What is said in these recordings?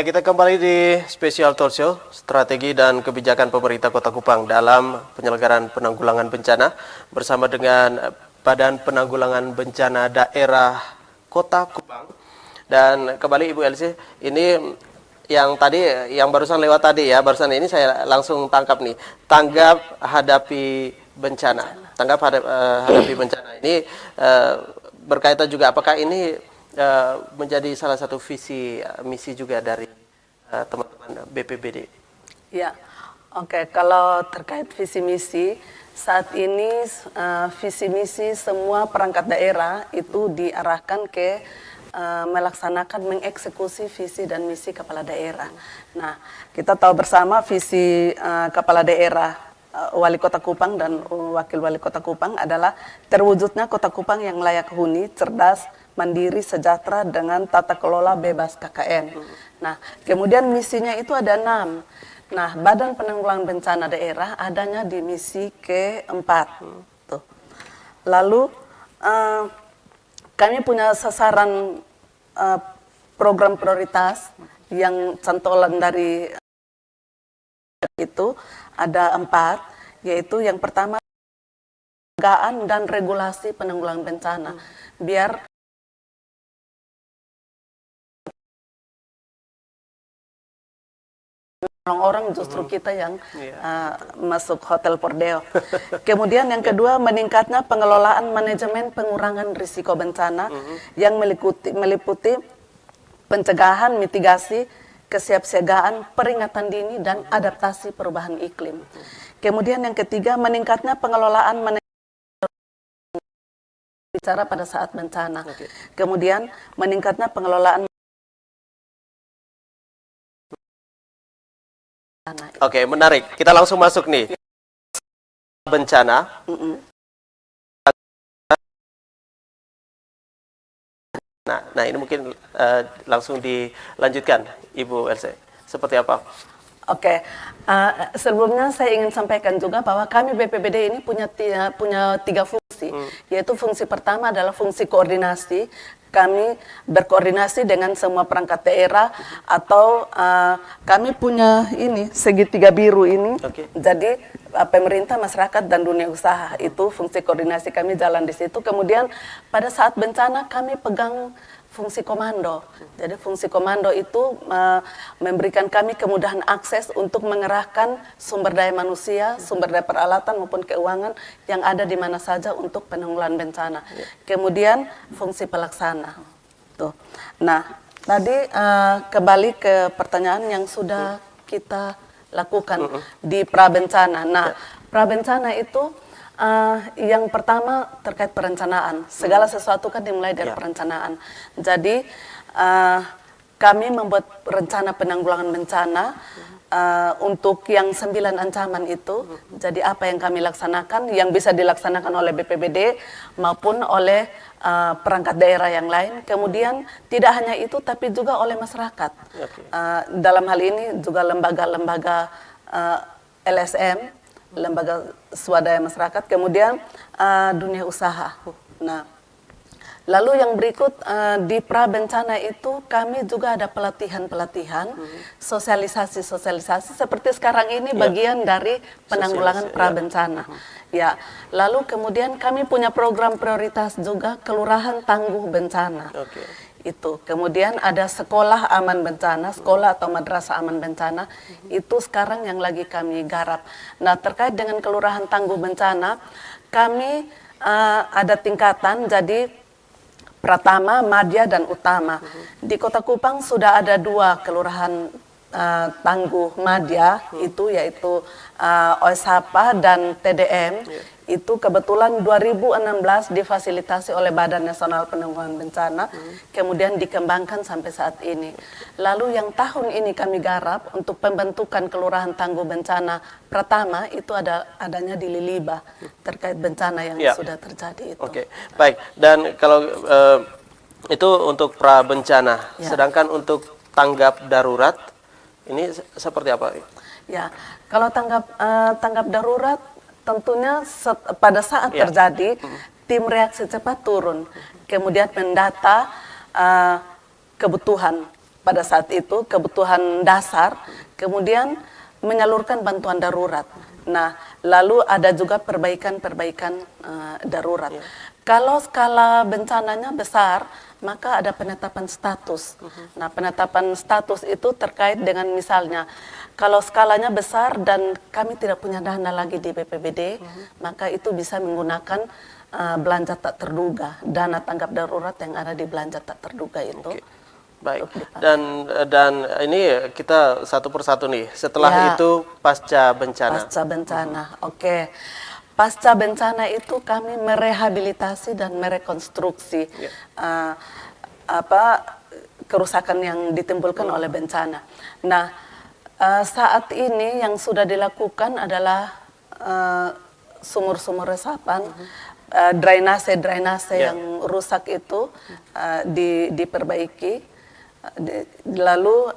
kita kembali di Special Talk Show, strategi dan kebijakan pemerintah Kota Kupang dalam penyelenggaraan penanggulangan bencana bersama dengan Badan Penanggulangan Bencana Daerah Kota Kupang. Dan kembali Ibu Elsie, ini yang tadi, yang barusan lewat tadi ya, barusan ini saya langsung tangkap nih, tanggap hadapi bencana. Tanggap hadapi bencana ini berkaitan juga, apakah ini menjadi salah satu visi misi juga dari teman-teman BPBD? Ya, oke. Kalau terkait visi misi, saat ini visi misi semua perangkat daerah itu diarahkan ke melaksanakan, mengeksekusi visi dan misi kepala daerah. Nah, kita tahu bersama visi kepala daerah Wali Kota Kupang dan Wakil Wali Kota Kupang adalah terwujudnya Kota Kupang yang layak huni, cerdas, mandiri, sejahtera dengan tata kelola bebas KKN. Nah, kemudian misinya itu ada 6. Nah, Badan Penanggulangan Bencana Daerah adanya di misi keempat. Tuh. Lalu kami punya sasaran program prioritas yang cantolan dari itu ada 4, yaitu yang pertama penegakan dan regulasi penanggulangan bencana. Biar orang-orang justru kita yang masuk hotel Pordeo. Kemudian yang kedua, meningkatnya pengelolaan manajemen pengurangan risiko bencana yang meliputi pencegahan, mitigasi, kesiapsiagaan, peringatan dini, dan adaptasi perubahan iklim. Kemudian yang ketiga, meningkatnya pengelolaan bicara pada saat bencana. Kemudian meningkatnya pengelolaan. Oke, menarik. Kita langsung masuk nih. Bencana. Nah, ini mungkin langsung dilanjutkan, Ibu Elsie. Seperti apa? Oke, sebelumnya saya ingin sampaikan juga bahwa kami BPBD ini punya 3 fungsi, yaitu fungsi pertama adalah fungsi koordinasi. Kami berkoordinasi dengan semua perangkat daerah, atau kami punya ini segitiga biru ini. Jadi pemerintah, masyarakat, dan dunia usaha, itu fungsi koordinasi kami jalan di situ. Kemudian pada saat bencana kami pegang fungsi komando. Jadi fungsi komando itu memberikan kami kemudahan akses untuk mengerahkan sumber daya manusia, sumber daya peralatan maupun keuangan yang ada di mana saja untuk penanggulangan bencana. Kemudian fungsi pelaksana. Tuh. Nah, tadi kembali ke pertanyaan yang sudah kita lakukan di prabencana. Nah, prabencana itu yang pertama terkait perencanaan. Segala sesuatu kan dimulai dari perencanaan. Jadi kami membuat rencana penanggulangan bencana untuk yang 9 ancaman itu. Jadi apa yang kami laksanakan, yang bisa dilaksanakan oleh BPBD maupun oleh perangkat daerah yang lain. Kemudian tidak hanya itu, tapi juga oleh masyarakat. Dalam hal ini juga lembaga-lembaga LSM, lembaga swadaya masyarakat, kemudian dunia usaha. Nah, lalu yang berikut di prabencana itu kami juga ada pelatihan-pelatihan, sosialisasi-sosialisasi seperti sekarang ini bagian dari penanggulangan prabencana. Ya, lalu kemudian kami punya program prioritas juga kelurahan tangguh bencana. Itu. Kemudian ada sekolah aman bencana, sekolah atau madrasah aman bencana, itu sekarang yang lagi kami garap. Nah, terkait dengan kelurahan tangguh bencana, kami ada tingkatan, jadi Pratama, Madya, dan Utama. Di Kota Kupang sudah ada 2 kelurahan tangguh Madya, itu yaitu OSHAPA dan TDM. Itu kebetulan 2016 difasilitasi oleh Badan Nasional Penanggulangan Bencana, kemudian dikembangkan sampai saat ini. Lalu yang tahun ini kami garap untuk pembentukan kelurahan tangguh bencana pertama itu adanya di Liliba, terkait bencana yang sudah terjadi itu. Baik. Dan kalau itu untuk prabencana, sedangkan untuk tanggap darurat ini seperti apa? Ya, kalau tanggap darurat tentunya pada saat terjadi, tim reaksi cepat turun, kemudian mendata kebutuhan. pada saat itu kebutuhan dasar, kemudian menyalurkan bantuan darurat. Nah, lalu ada juga perbaikan-perbaikan darurat. Kalau skala bencananya besar, maka ada penetapan status. Nah, penetapan status itu terkait dengan misalnya, kalau skalanya besar dan kami tidak punya dana lagi di BPBD, maka itu bisa menggunakan belanja tak terduga, dana tanggap darurat yang ada di belanja tak terduga itu. Baik, dan ini kita satu persatu nih. Setelah itu pasca bencana. Pasca bencana, oke. Pasca bencana itu kami merehabilitasi dan merekonstruksi kerusakan yang ditimbulkan oleh bencana. Nah, saat ini yang sudah dilakukan adalah sumur-sumur resapan, drainase yang rusak itu diperbaiki. Lalu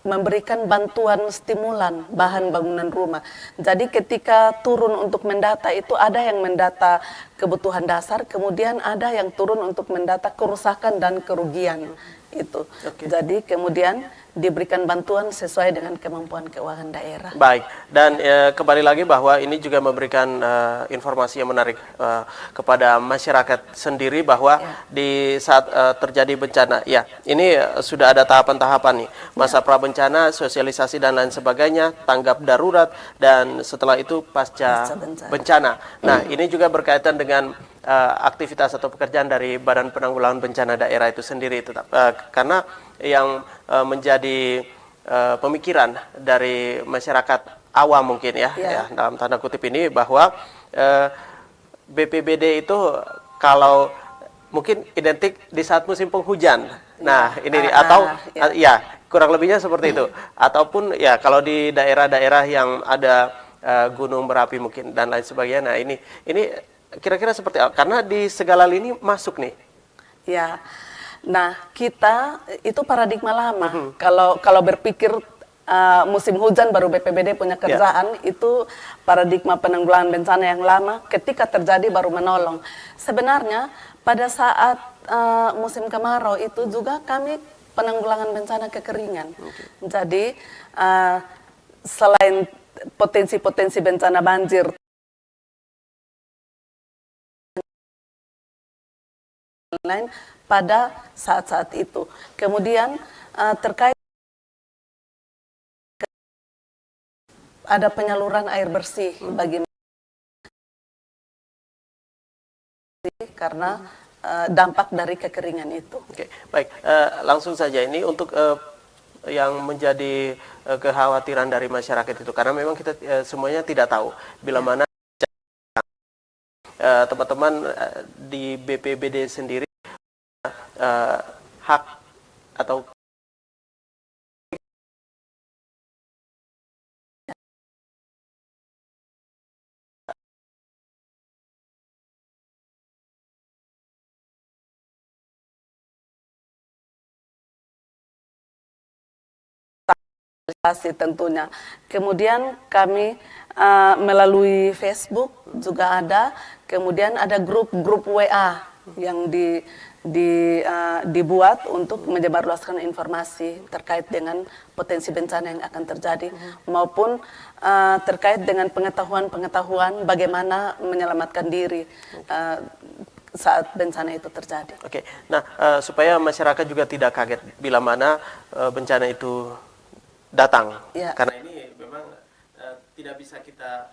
memberikan bantuan stimulan bahan bangunan rumah. Jadi ketika turun untuk mendata itu ada yang mendata kebutuhan dasar, kemudian ada yang turun untuk mendata kerusakan dan kerugian itu. Jadi kemudian diberikan bantuan sesuai dengan kemampuan keuangan daerah. Baik, dan kembali lagi bahwa ini juga memberikan informasi yang menarik kepada masyarakat sendiri bahwa di saat terjadi bencana, ya ini sudah ada tahapan-tahapan nih, masa prabencana, sosialisasi dan lain sebagainya, tanggap darurat, dan setelah itu pasca bencana. Nah, ini juga berkaitan dengan aktivitas atau pekerjaan dari Badan Penanggulangan Bencana Daerah itu sendiri, karena yang menjadi pemikiran dari masyarakat awam mungkin ya, dalam tanda kutip ini, bahwa BPBD itu kalau mungkin identik di saat musim penghujan. Nah, ini atau ya kurang lebihnya seperti itu. Ataupun ya kalau di daerah-daerah yang ada gunung berapi mungkin dan lain sebagainya. Nah, ini kira-kira seperti apa? Karena di segala lini masuk nih. Ya. Nah, kita itu paradigma lama. Kalau berpikir musim hujan baru BPBD punya kerjaan, itu paradigma penanggulangan bencana yang lama. Ketika terjadi baru menolong. Sebenarnya pada saat musim kemarau itu juga kami penanggulangan bencana kekeringan. Jadi selain potensi-potensi bencana banjir lain pada saat-saat itu. Kemudian terkait ada penyaluran air bersih bagi karena dampak dari kekeringan itu. Oke, baik. Langsung saja ini untuk yang menjadi kekhawatiran dari masyarakat itu, karena memang kita semuanya tidak tahu bila mana teman-teman di BPBD sendiri hak atau tentunya. Kemudian kami melalui Facebook juga ada, kemudian ada grup-grup WA yang dibuat untuk menyebarluaskan informasi terkait dengan potensi bencana yang akan terjadi, maupun terkait dengan pengetahuan-pengetahuan bagaimana menyelamatkan diri saat bencana itu terjadi. Oke, nah supaya masyarakat juga tidak kaget bila mana bencana itu datang, karena ini memang tidak bisa kita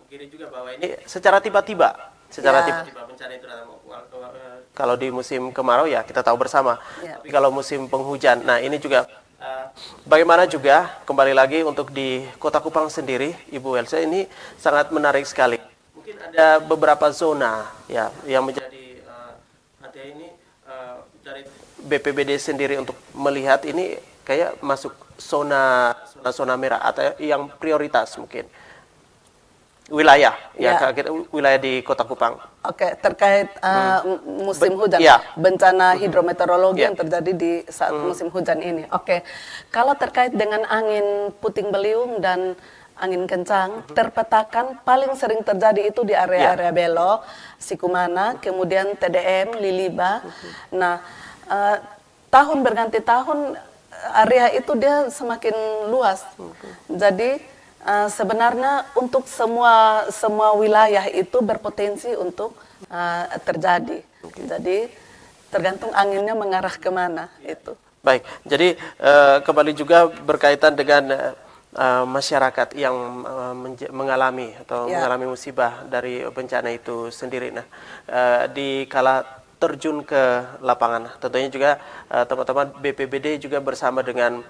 pungkiri juga bahwa ini secara tiba-tiba bencana itu datang. Kalau di musim kemarau ya kita tahu bersama, tapi kalau musim penghujan, nah ini juga bagaimana juga kembali lagi untuk di Kota Kupang sendiri, Ibu Elsa, ini sangat menarik sekali. Mungkin ada beberapa zona ya yang menjadi ini dari BPBD sendiri untuk melihat ini kayak masuk zona merah atau yang prioritas mungkin wilayah wilayah di Kota Kupang. Oke, terkait musim hujan, bencana hidrometeorologi yang terjadi di saat musim hujan ini. Oke, kalau terkait dengan angin puting beliung dan angin kencang, terpetakan paling sering terjadi itu di area-area Belo, Sikumana, kemudian TDM, Liliba. Nah, tahun berganti tahun area itu dia semakin luas. Jadi sebenarnya untuk semua wilayah itu berpotensi untuk terjadi. Jadi tergantung anginnya mengarah kemana itu. Baik, jadi kembali juga berkaitan dengan masyarakat yang mengalami atau mengalami musibah dari bencana itu sendiri. Nah, di kala terjun ke lapangan, tentunya juga teman-teman BPBD juga bersama dengan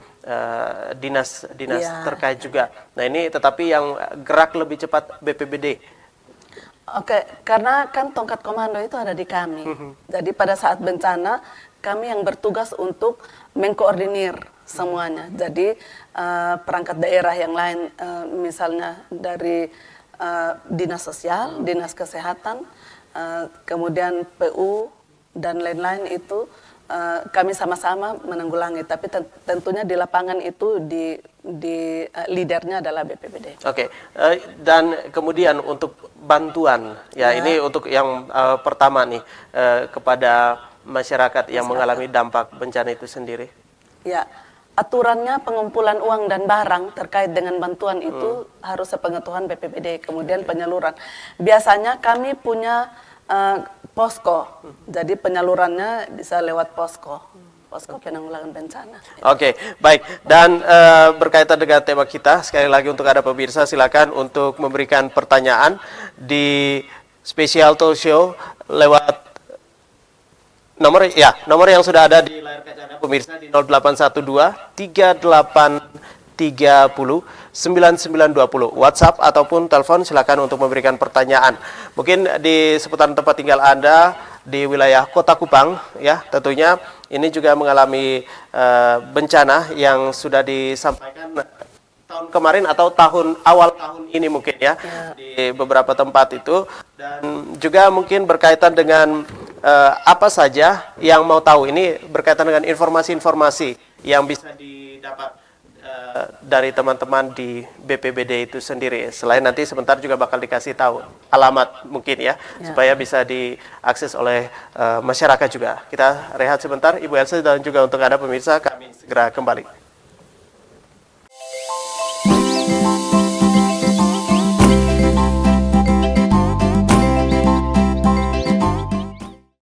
dinas-dinas terkait juga. Nah, ini tetapi yang gerak lebih cepat BPBD. Oke, karena kan tongkat komando itu ada di kami. Jadi pada saat bencana kami yang bertugas untuk mengkoordinir semuanya. Jadi perangkat daerah yang lain, misalnya dari dinas sosial, dinas kesehatan, kemudian PU dan lain-lain itu kami sama-sama menanggulangi. Tapi tentunya di lapangan itu di leadernya adalah BPBD. Oke, dan kemudian untuk bantuan, ini untuk yang pertama nih kepada masyarakat yang mengalami dampak bencana itu sendiri. Ya, aturannya pengumpulan uang dan barang terkait dengan bantuan itu harus sepengetahuan BPBD, kemudian penyaluran. Biasanya kami punya posko, jadi penyalurannya bisa lewat posko penanggulangan bencana. Oke, baik. Dan berkaitan dengan tema kita, sekali lagi untuk Anda pemirsa, silakan untuk memberikan pertanyaan di Special Talk Show lewat nomor yang sudah ada di layar kaca Anda pemirsa di 0812 3830 9920 WhatsApp ataupun telepon, silakan untuk memberikan pertanyaan. Mungkin di seputaran tempat tinggal Anda di wilayah Kota Kupang tentunya ini juga mengalami bencana yang sudah disampaikan tahun kemarin atau awal tahun ini mungkin di beberapa tempat itu, dan juga mungkin berkaitan dengan apa saja yang mau tahu, ini berkaitan dengan informasi-informasi yang bisa didapat dari teman-teman di BPBD itu sendiri. Selain nanti sebentar juga bakal dikasih tahu alamat mungkin supaya bisa diakses oleh masyarakat juga. Kita rehat sebentar, Ibu Elsa, dan juga untuk Anda pemirsa, kami segera kembali.